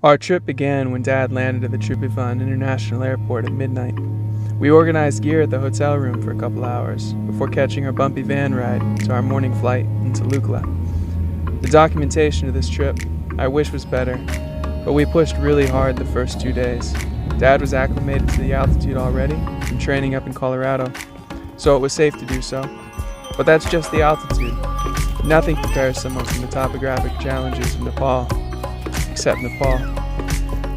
Our trip began when Dad landed at the Trupifan International Airport at midnight. We organized gear at the hotel room for a couple hours before catching our bumpy van ride to our morning flight into Lukla. The documentation of this trip I wish was better, but we pushed really hard the first 2 days. Dad was acclimated to the altitude already from training up in Colorado, so it was safe to do so. But that's just the altitude. Nothing prepares someone from the topographic challenges of Nepal, except Nepal.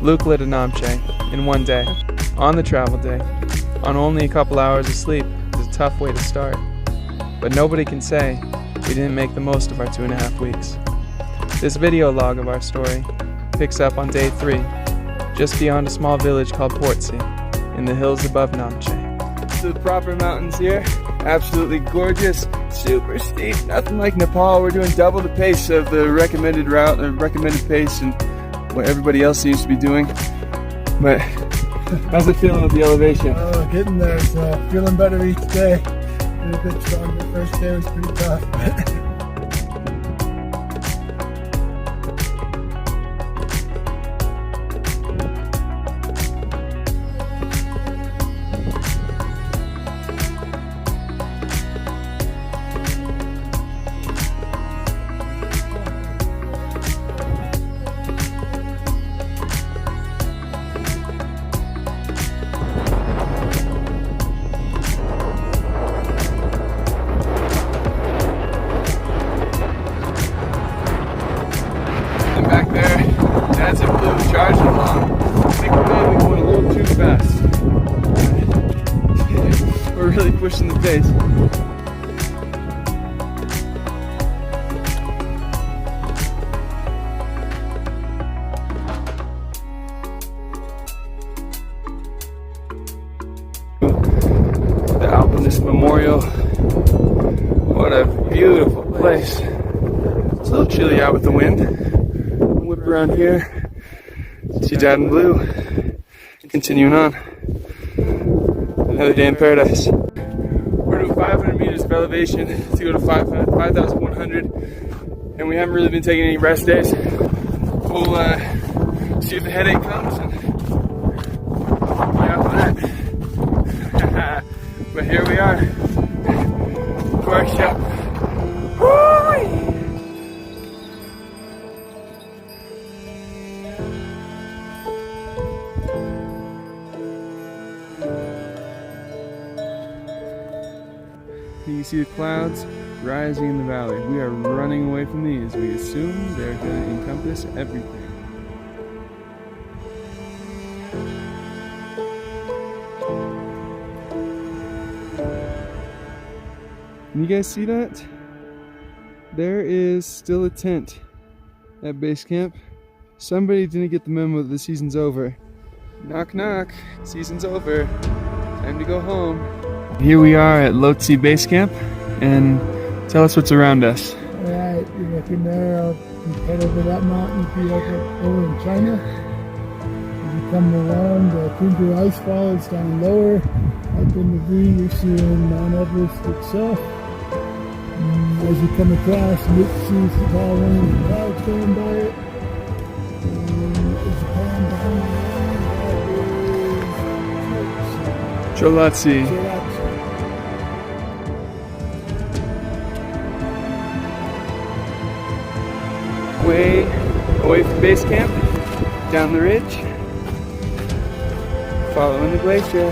Lukla to Namche in 1 day, on the travel day, on only a couple hours of sleep is a tough way to start. But nobody can say we didn't make the most of our 2.5 weeks. This video log of our story picks up on day 3, just beyond a small village called Phortse, in the hills above Namche. The proper mountains here, absolutely gorgeous, super steep, nothing like Nepal. We're doing double the pace of the recommended route, or recommended pace, and what everybody else seems to be doing. But how's it feeling with the elevation? Oh, getting there. So feeling better each day. A bit stronger. The first day was pretty tough. Back there, that's a blue charging along. I think we're maybe going a little too fast. We're really pushing the pace. The Alpinist Memorial. What a beautiful place. It's a little chilly out with the wind. Whip around here, see Dad in blue, continuing on. Another day in paradise. We're doing 500 meters of elevation to go to 5,100, and we haven't really been taking any rest days. We'll see if the headache comes and be out for that. But here we are, workshop. Woo-wee! You can see the clouds rising in the valley. We are running away from these. We assume they're going to encompass everything. Can you guys see that? There is still a tent at base camp. Somebody didn't get the memo that the season's over. Knock knock, season's over. Time to go home. Here we are at Lhotse Base Camp, and tell us what's around us. Alright, you're looking there, you head over that mountain, you see over in China. As you come along, the Khumbu icefall is down lower. Up in the V, you're seeing Mount Everest itself. As you come across, you see the tall one of the clouds going by it. And as you pan down the line, that is Cho La. Way away from base camp, down the ridge, following the glacier.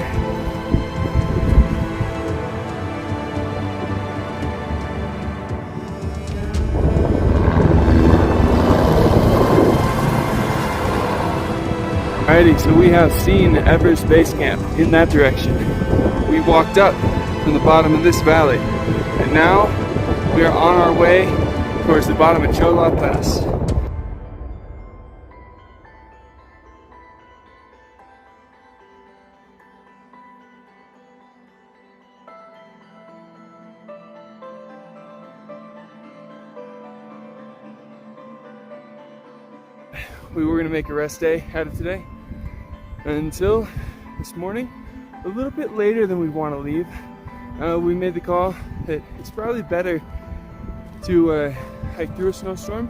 Alrighty, so we have seen Everest Base Camp in that direction. We walked up from the bottom of this valley, and now we are on our way towards the bottom of Cho La Pass. We were going to make a rest day out of today until this morning, a little bit later than we want to leave. We made the call that it's probably better to hike through a snowstorm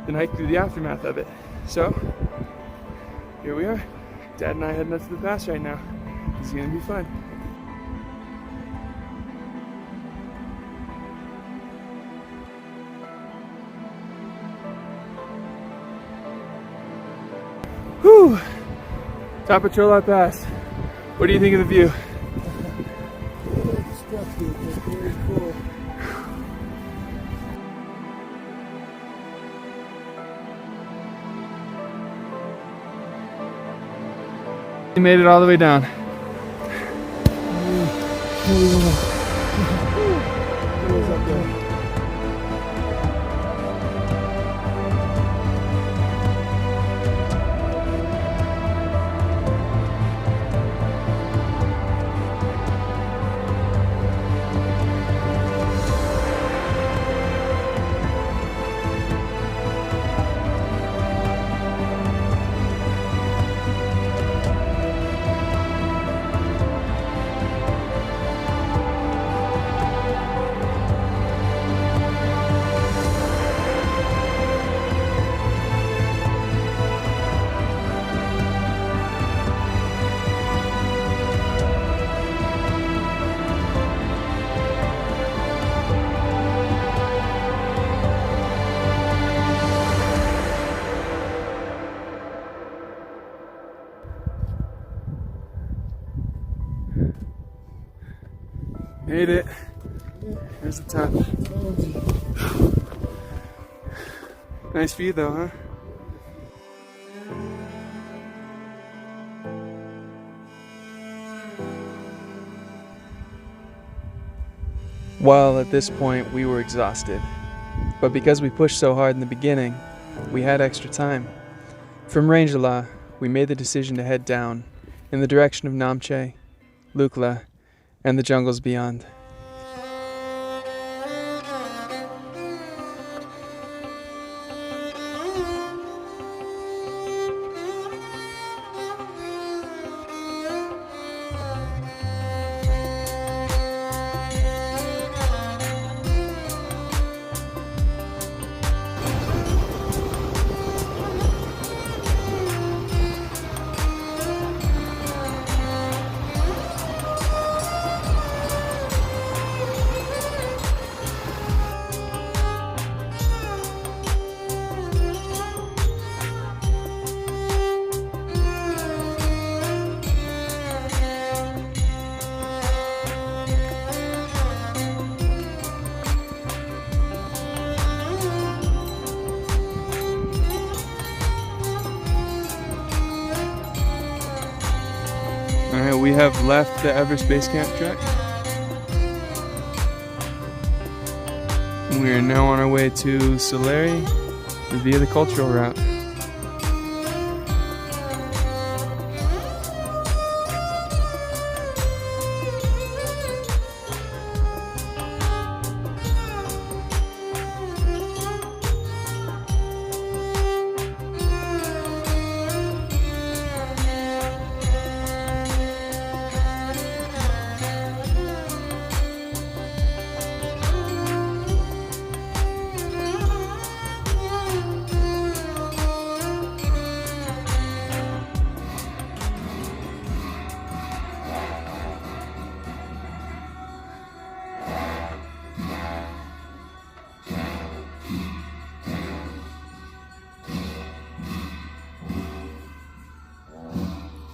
than hike through the aftermath of it. So here we are. Dad and I heading up to the pass right now. This is gonna be fun. Whew! Top of Cho La Pass. What do you think of the view? Very cool. We made it all the way down. Made it. Here's the top. Nice view though, huh? Well, at this point, we were exhausted. But because we pushed so hard in the beginning, we had extra time. From Renjo, we made the decision to head down in the direction of Namche, Lukla, and the jungles beyond. Alright, we have left the Everest Base Camp track. We are now on our way to Soleri via the cultural route.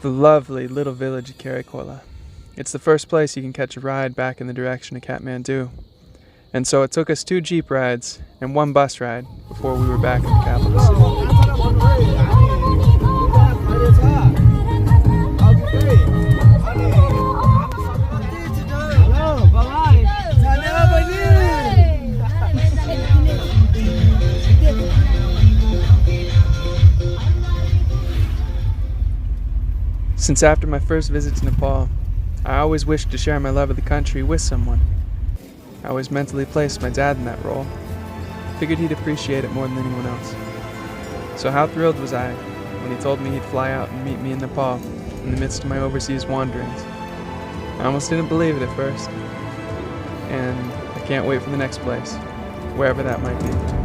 The lovely little village of Kharikhola. It's the first place you can catch a ride back in the direction of Kathmandu. And so it took us 2 jeep rides and 1 bus ride before we were back in the capital city. Since after my first visit to Nepal, I always wished to share my love of the country with someone. I always mentally placed my dad in that role. Figured he'd appreciate it more than anyone else. So how thrilled was I when he told me he'd fly out and meet me in Nepal in the midst of my overseas wanderings. I almost didn't believe it at first. And I can't wait for the next place, wherever that might be.